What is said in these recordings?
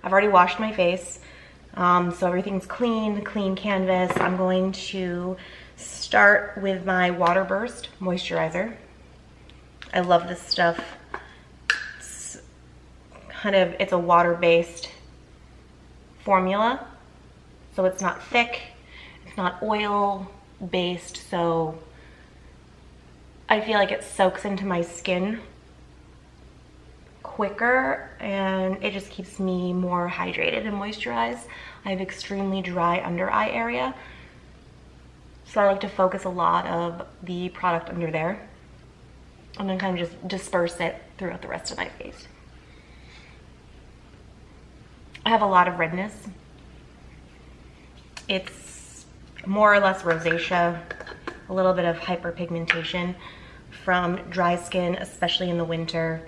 I've already washed my face, so everything's clean canvas. I'm going to start with my Water Burst moisturizer. I love this stuff. It's a water-based formula, so it's not thick, it's not oil-based, so I feel like it soaks into my skin quicker and it just keeps me more hydrated and moisturized. I have extremely dry under eye area, so I like to focus a lot of the product under there and then kind of just disperse it throughout the rest of my face. I have a lot of redness. It's more or less rosacea, a little bit of hyperpigmentation from dry skin, especially in the winter.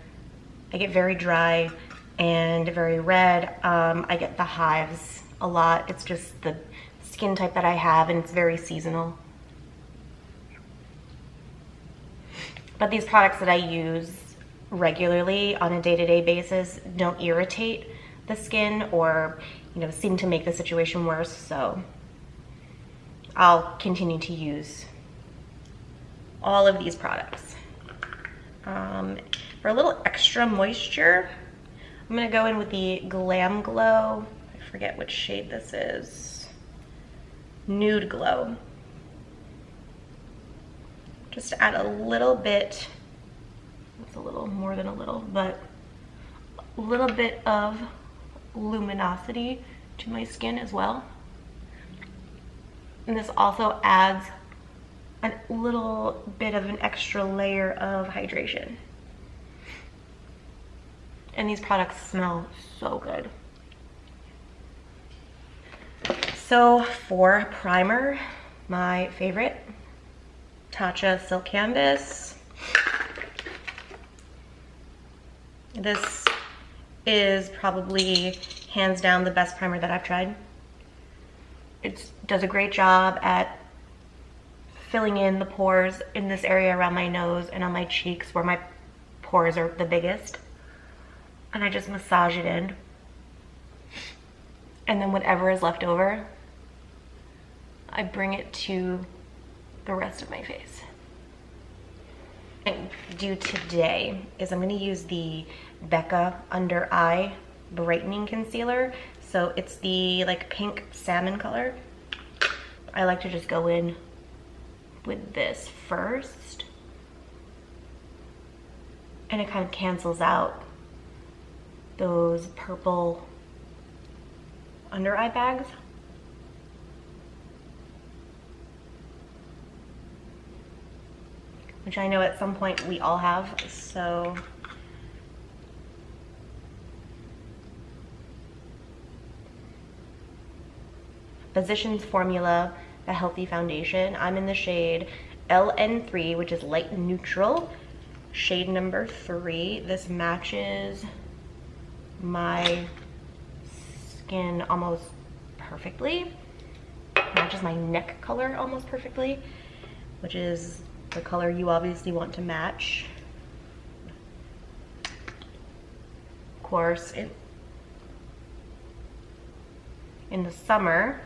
I get very dry and very red. I get the hives a lot. It's just the skin type that I have, and it's very seasonal. But these products that I use regularly on a day-to-day basis don't irritate the skin or, you know, seem to make the situation worse, so I'll continue to use all of these products. For a little extra moisture, I'm gonna go in with the Glam Glow. I forget which shade this is. Nude Glow. Just to add a little bit, it's a little more than a little, but a little bit of luminosity to my skin as well. And this also adds a little bit of an extra layer of hydration. And these products smell so good. So for primer, my favorite, Tatcha Silk Canvas. This is probably hands down the best primer that I've tried. It does a great job at filling in the pores in this area around my nose and on my cheeks where my pores are the biggest. And I just massage it in. And then whatever is left over, I bring it to the rest of my face. What I'm gonna do today is I'm gonna use the Becca Under Eye Brightening Concealer. So it's the like pink salmon color. I like to just go in with this first. And it kind of cancels out those purple under eye bags. Which I know at some point we all have, so. Physicians Formula, the Healthy Foundation. I'm in the shade LN3, which is light neutral. Shade number 3. This matches my skin almost perfectly. Matches my neck color almost perfectly, which is the color you obviously want to match. Of course, in the summer,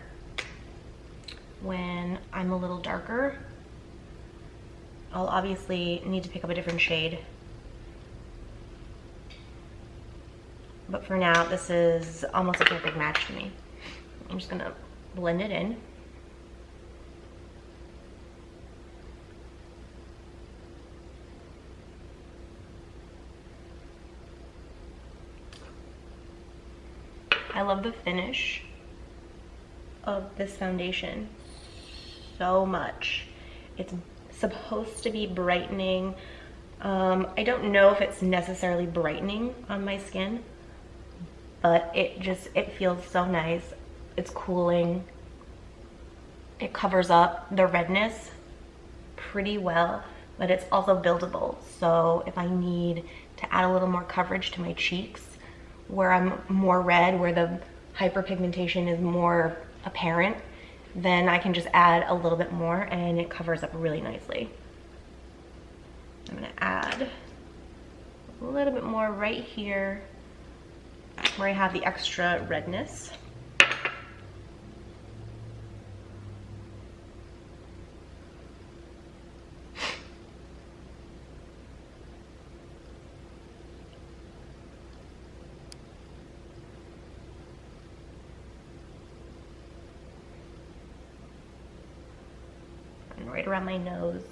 when I'm a little darker, I'll obviously need to pick up a different shade. But for now, this is almost a perfect match to me. I'm just gonna blend it in. I love the finish of this foundation so much. It's supposed to be brightening. I don't know if it's necessarily brightening on my skin, but it feels so nice. It's cooling. It covers up the redness pretty well, but it's also buildable. So if I need to add a little more coverage to my cheeks, where I'm more red, where the hyperpigmentation is more apparent, then I can just add a little bit more and it covers up really nicely. I'm gonna add a little bit more right here where I have the extra redness. And right around my nose.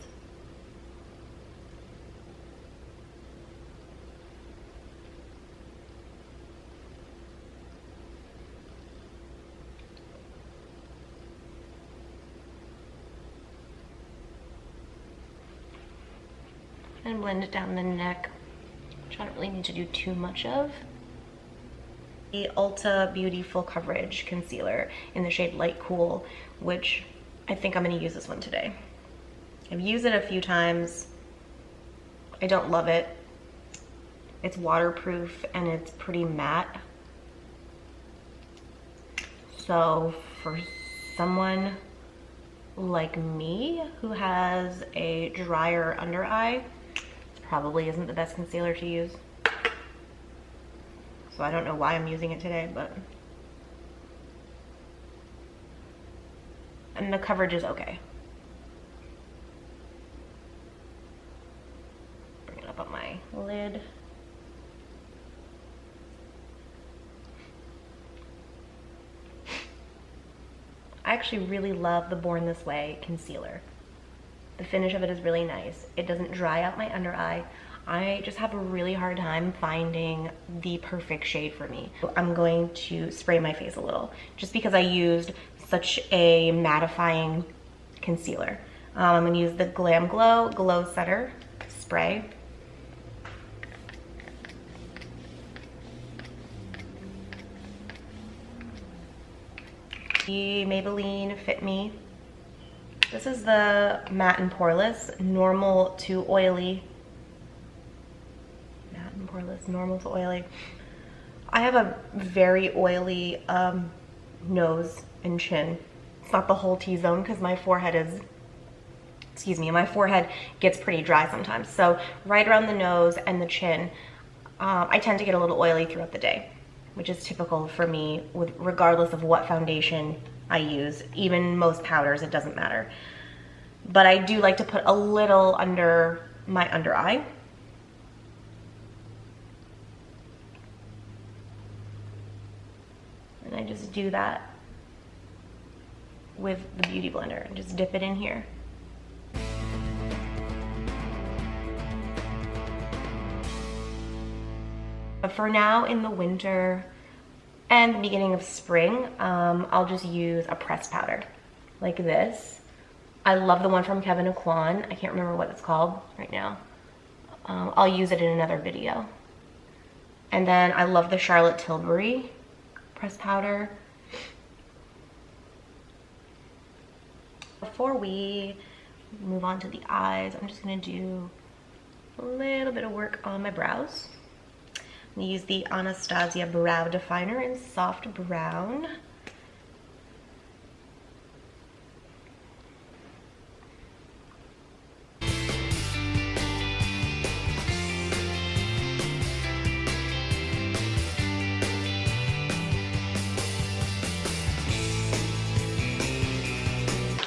And blend it down the neck, which I don't really need to do too much of. The Ulta Beauty Full Coverage Concealer in the shade Light Cool, which I think I'm gonna use this one today. I've used it a few times. I don't love it. It's waterproof and it's pretty matte. So for someone like me who has a drier under eye, probably isn't the best concealer to use. So I don't know why I'm using it today, but. And the coverage is okay. Bring it up on my lid. I actually really love the Born This Way concealer. The finish of it is really nice. It doesn't dry out my under eye. I just have a really hard time finding the perfect shade for me. I'm going to spray my face a little just because I used such a mattifying concealer. I'm gonna use the Glam Glow Glow Setter spray. The Maybelline Fit Me. This is the matte and poreless, normal to oily. Matte and poreless, normal to oily. I have a very oily nose and chin. It's not the whole T-zone because my forehead is, excuse me, my forehead gets pretty dry sometimes. So right around the nose and the chin, I tend to get a little oily throughout the day, which is typical for me with regardless of what foundation I use. Even most powders, it doesn't matter. But I do like to put a little under my under eye. And I just do that with the Beauty Blender and just dip it in here. But for now, in the winter and the beginning of spring, I'll just use a pressed powder like this. I love the one from Kevyn Aucoin. I can't remember what it's called right now. I'll use it in another video. And then I love the Charlotte Tilbury pressed powder. Before we move on to the eyes, I'm just gonna do a little bit of work on my brows. I'm gonna use the Anastasia Brow Definer in Soft Brown.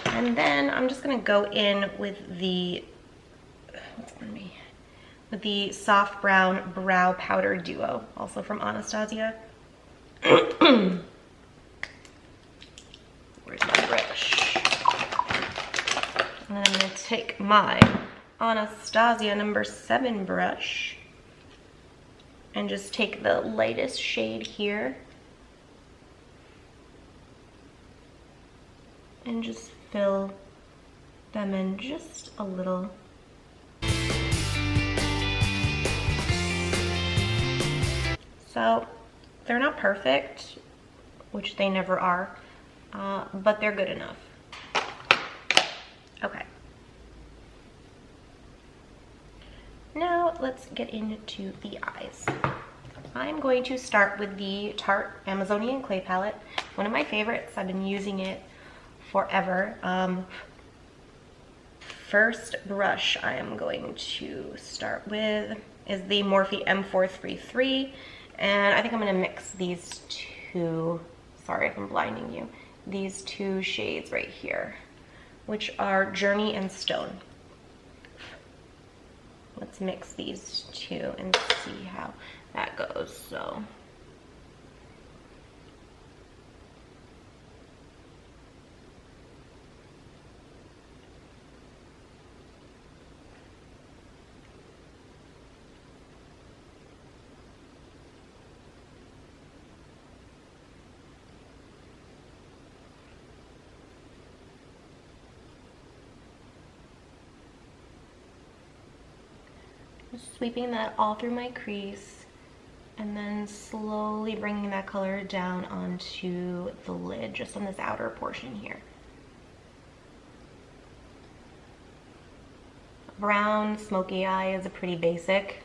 And then I'm just gonna go in with the, with the Soft Brown Brow Powder Duo, also from Anastasia. Where's my brush? And then I'm gonna take my Anastasia number 7 brush and just take the lightest shade here and just fill them in just a little. So they're not perfect, which they never are, but they're good enough. Okay. Now let's get into the eyes. I'm going to start with the Tarte Amazonian Clay Palette, one of my favorites. I've been using it forever. First brush I am going to start with is the Morphe M433 And I think I'm gonna mix these two, sorry if I'm blinding you, these two shades right here, which are Journey and Stone. Let's mix these two and see how that goes. So just sweeping that all through my crease and then slowly bringing that color down onto the lid, just on this outer portion here. Brown smoky eye is a pretty basic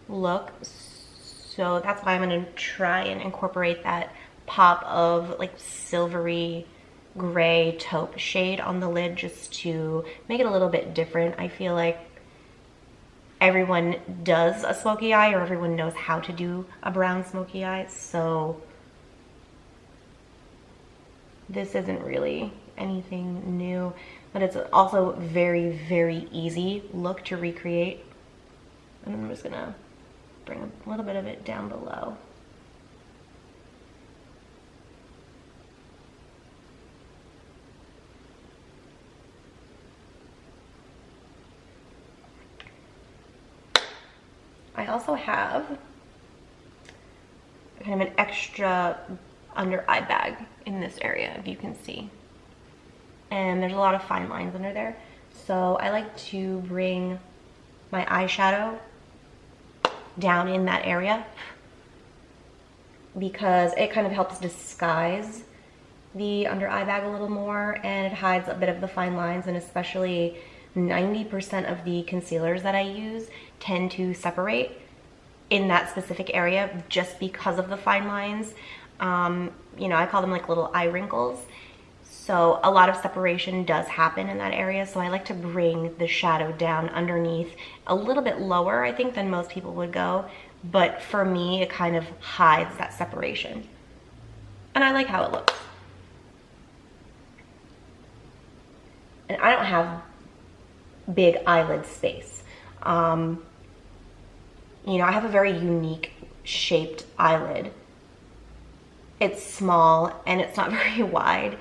look, so that's why I'm going to try and incorporate that pop of like silvery gray taupe shade on the lid, just to make it a little bit different. I feel like everyone does a smoky eye, or everyone knows how to do a brown smoky eye, so this isn't really anything new, but it's also very, very easy look to recreate. And I'm just gonna bring a little bit of it down below. I also have kind of an extra under eye bag in this area, if you can see. And there's a lot of fine lines under there. So I like to bring my eyeshadow down in that area because it kind of helps disguise the under eye bag a little more, and it hides a bit of the fine lines, and especially 90% of the concealers that I use tend to separate in that specific area just because of the fine lines. You know, I call them like little eye wrinkles. So a lot of separation does happen in that area. So I like to bring the shadow down underneath a little bit lower, I think, than most people would go. But for me, it kind of hides that separation. And I like how it looks. And I don't have big eyelid space. You know, I have a very unique shaped eyelid. It's small and it's not very wide.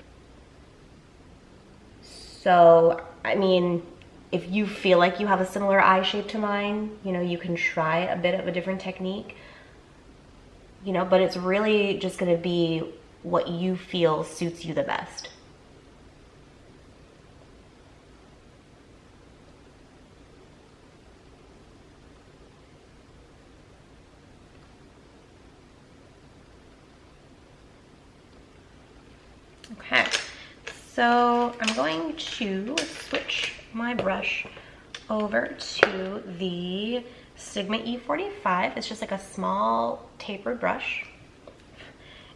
So, I mean, if you feel like you have a similar eye shape to mine, you know, you can try a bit of a different technique, you know, but it's really just gonna be what you feel suits you the best. Okay, so I'm going to switch my brush over to the Sigma E45. It's just like a small tapered brush.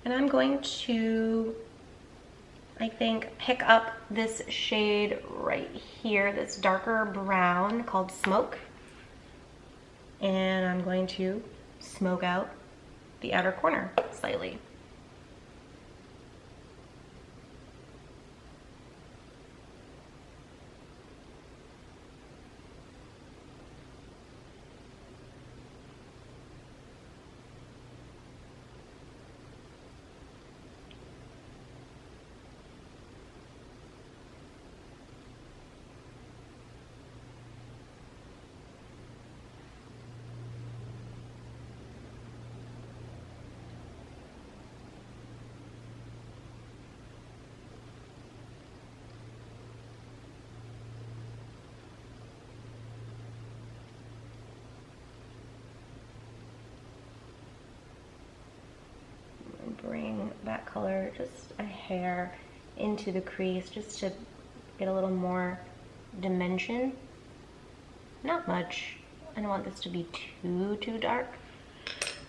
And I'm going to, I think, pick up this shade right here, this darker brown called Smoke. And I'm going to smoke out the outer corner slightly. Bring that color just a hair into the crease just to get a little more dimension. Not much. I don't want this to be too dark.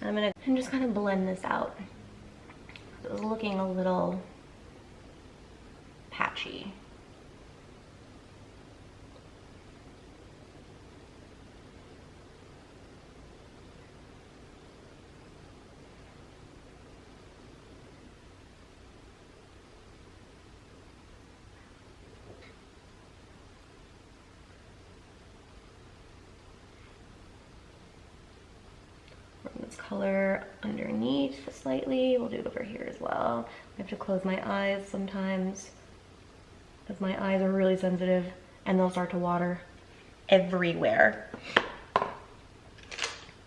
I'm gonna just kind of blend this out. It was looking a little patchy. This color underneath slightly. We'll do it over here as well. I have to close my eyes sometimes because my eyes are really sensitive and they'll start to water everywhere.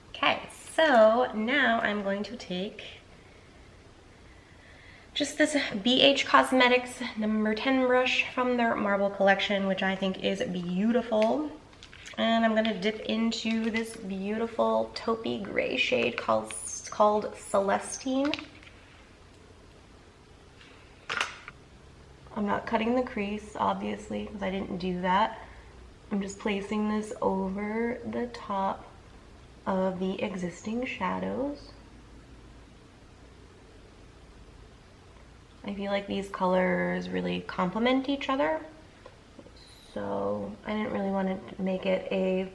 Okay, so now I'm going to take just this BH Cosmetics number 10 brush from their marble collection, which I think is beautiful. And I'm gonna dip into this beautiful taupey gray shade called Celestine. I'm not cutting the crease, obviously, because I didn't do that. I'm just placing this over the top of the existing shadows. I feel like these colors really complement each other, so I didn't really want to make it a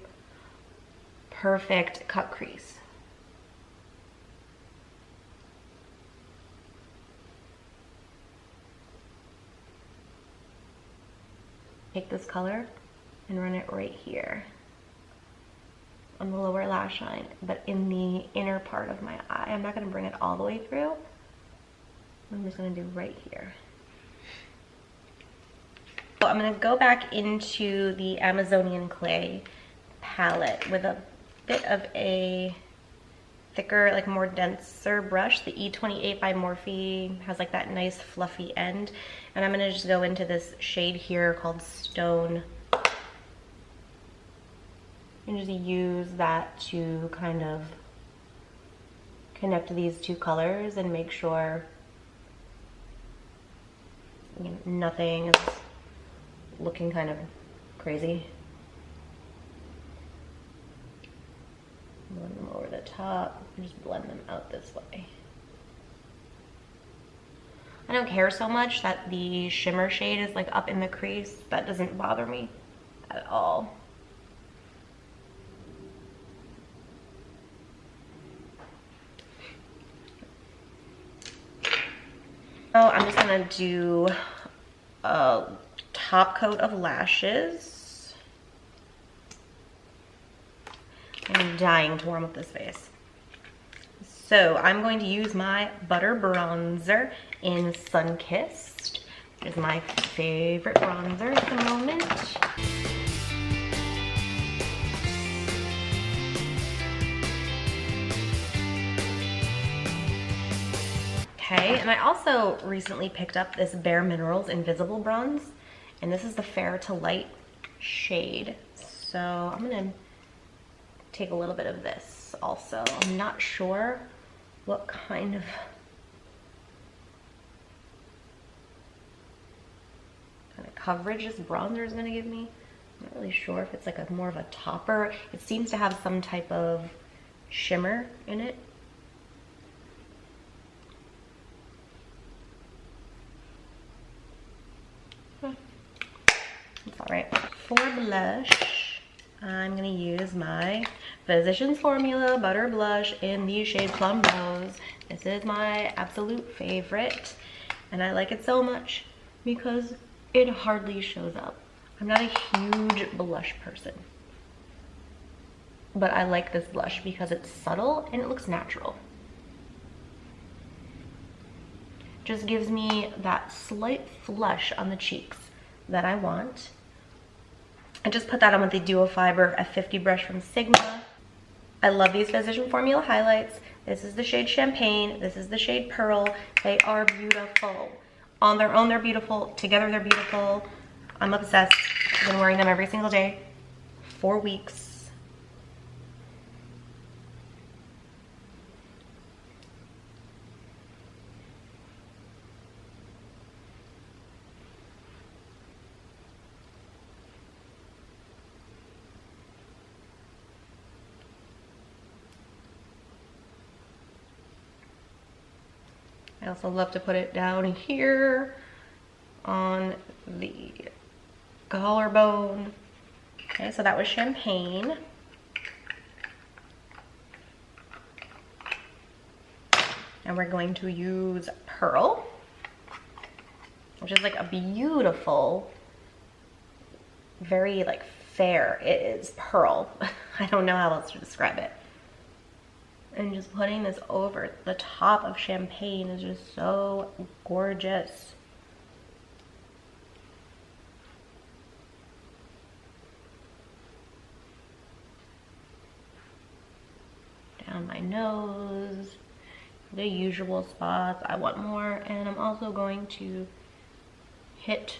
perfect cut crease. Take this color and run it right here on the lower lash line, but in the inner part of my eye. I'm not going to bring it all the way through. I'm just going to do right here. So I'm going to go back into the Amazonian Clay palette with a bit of a thicker, like more denser brush. The E28 by Morphe has like that nice fluffy end. And I'm going to just go into this shade here called Stone. And just use that to kind of connect these two colors and make sure nothing is looking kind of crazy. Blend them over the top and just blend them out this way. I don't care so much that the shimmer shade is like up in the crease. That doesn't bother me at all. So I'm just gonna do a top coat of lashes. I'm dying to warm up this face. So I'm going to use my Butter Bronzer in Sunkissed, which is my favorite bronzer at the moment. Okay, and I also recently picked up this Bare Minerals Invisible Bronze, and this is the Fair to Light shade. So I'm gonna take a little bit of this also. I'm not sure what kind of coverage this bronzer is gonna give me. I'm not really sure if it's like a more of a topper. It seems to have some type of shimmer in it. It's all right. For blush, I'm gonna use my Physicians Formula Butter Blush in the shade Plum Rose. This is my absolute favorite, and I like it so much because it hardly shows up. I'm not a huge blush person, but I like this blush because it's subtle and it looks natural. Just gives me that slight flush on the cheeks that I want. I just put that on with the Duo Fiber F50 brush from Sigma. I love these Physician Formula highlights. This is the shade Champagne. This is the shade Pearl. They are beautiful. On their own, they're beautiful. Together, they're beautiful. I'm obsessed. I've been wearing them every single day. 4 weeks. I also love to put it down here on the collarbone. Okay, so that was Champagne. And we're going to use Pearl, which is like a beautiful, very like fair. It is pearl. I don't know how else to describe it. And just putting this over the top of champagne is just so gorgeous. Down my nose, the usual spots. I want more, and I'm also going to hit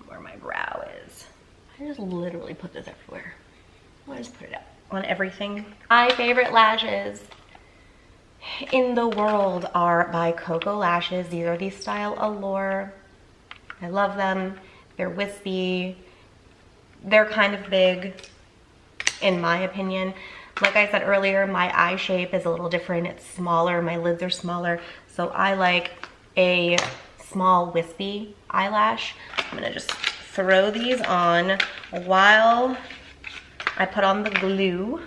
where my brow is. I just literally put this everywhere. I just put it up on everything. My favorite lashes in the world are by Coco Lashes. These are the Style Allure. I love them. They're wispy. They're kind of big, in my opinion. Like I said earlier, my eye shape is a little different. It's smaller. My lids are smaller. So I like a small wispy eyelash. I'm gonna just throw these on while I put on the glue.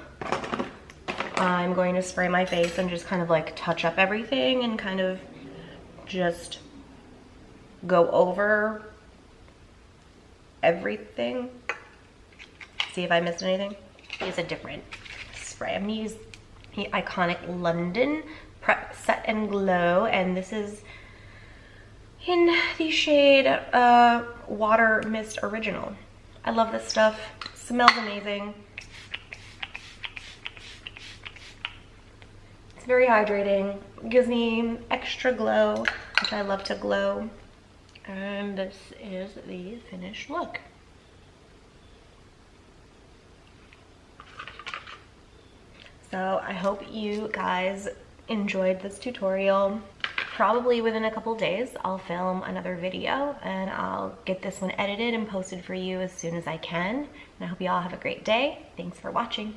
I'm going to spray my face and just kind of like touch up everything and kind of just go over everything. See if I missed anything. Use a different spray. I'm gonna use the iconic London Prep Set and Glow, and this is in the shade Water Mist Original. I love this stuff. It smells amazing. It's very hydrating. It gives me extra glow, which I love to glow. And this is the finished look. So I hope you guys enjoyed this tutorial. Probably within a couple days, I'll film another video and I'll get this one edited and posted for you as soon as I can. And I hope you all have a great day. Thanks for watching.